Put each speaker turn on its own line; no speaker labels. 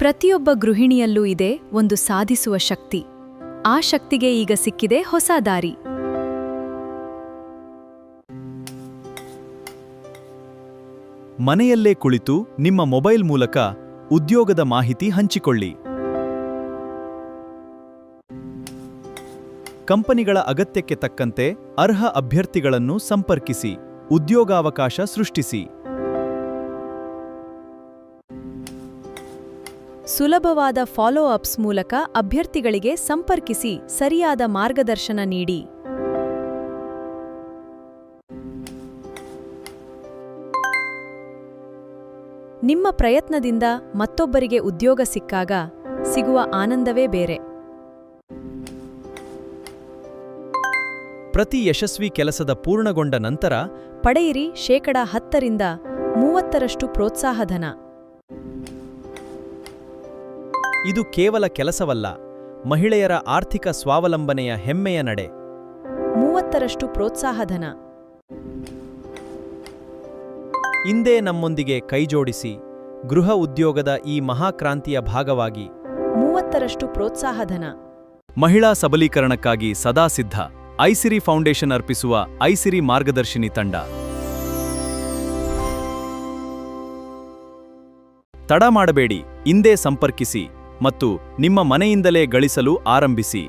ಪ್ರತಿಯೊಬ್ಬ ಗೃಹಿಣಿಯಲ್ಲೂ ಇದೆ ಒಂದು ಸಾಧಿಸುವ ಶಕ್ತಿ. ಆ ಶಕ್ತಿಗೆ ಈಗ ಸಿಕ್ಕಿದೆ ಹೊಸ ದಾರಿ.
ಮನೆಯಲ್ಲೇ ಕುಳಿತು ನಿಮ್ಮ ಮೊಬೈಲ್ ಮೂಲಕ ಉದ್ಯೋಗದ ಮಾಹಿತಿ ಹಂಚಿಕೊಳ್ಳಿ. ಕಂಪನಿಗಳ ಅಗತ್ಯಕ್ಕೆ ತಕ್ಕಂತೆ ಅರ್ಹ ಅಭ್ಯರ್ಥಿಗಳನ್ನು ಸಂಪರ್ಕಿಸಿ, ಉದ್ಯೋಗಾವಕಾಶ ಸೃಷ್ಟಿಸಿ.
ಸುಲಭವಾದ ಫಾಲೋ ಅಪ್ಸ್ ಮೂಲಕ ಅಭ್ಯರ್ಥಿಗಳಿಗೆ ಸಂಪರ್ಕಿಸಿ, ಸರಿಯಾದ ಮಾರ್ಗದರ್ಶನ ನೀಡಿ. ನಿಮ್ಮ ಪ್ರಯತ್ನದಿಂದ ಮತ್ತೊಬ್ಬರಿಗೆ ಉದ್ಯೋಗ ಸಿಕ್ಕಾಗ ಸಿಗುವ ಆನಂದವೇ ಬೇರೆ.
ಪ್ರತಿ ಯಶಸ್ವಿ ಕೆಲಸದ ಪೂರ್ಣಗೊಂಡ ನಂತರ
ಪಡೆಯಿರಿ 10% 30% ಪ್ರೋತ್ಸಾಹಧನ.
ಇದು ಕೇವಲ ಕೆಲಸವಲ್ಲ, ಮಹಿಳೆಯರ ಆರ್ಥಿಕ ಸ್ವಾವಲಂಬನೆಯ ಹೆಮ್ಮೆಯ ನಡೆ.
30% ಪ್ರೋತ್ಸಾಹಧನ.
ಇಂದೇ ನಮ್ಮೊಂದಿಗೆ ಕೈಜೋಡಿಸಿ ಗೃಹ ಉದ್ಯೋಗದ ಈ ಮಹಾಕ್ರಾಂತಿಯ ಭಾಗವಾಗಿ.
30% ಪ್ರೋತ್ಸಾಹಧನ.
ಮಹಿಳಾ ಸಬಲೀಕರಣಕ್ಕಾಗಿ ಸದಾ ಸಿದ್ಧ. ಐಸಿರಿ ಫೌಂಡೇಶನ್ ಅರ್ಪಿಸುವ ಐಸಿರಿ ಮಾರ್ಗದರ್ಶಿನಿ ತಂಡ. ತಡ ಮಾಡಬೇಡಿ, ಇಂದೇ ಸಂಪರ್ಕಿಸಿ ಮತ್ತು ನಿಮ್ಮ ಮನೆಯಿಂದಲೇ ಗಳಿಸಲು ಆರಂಭಿಸಿ.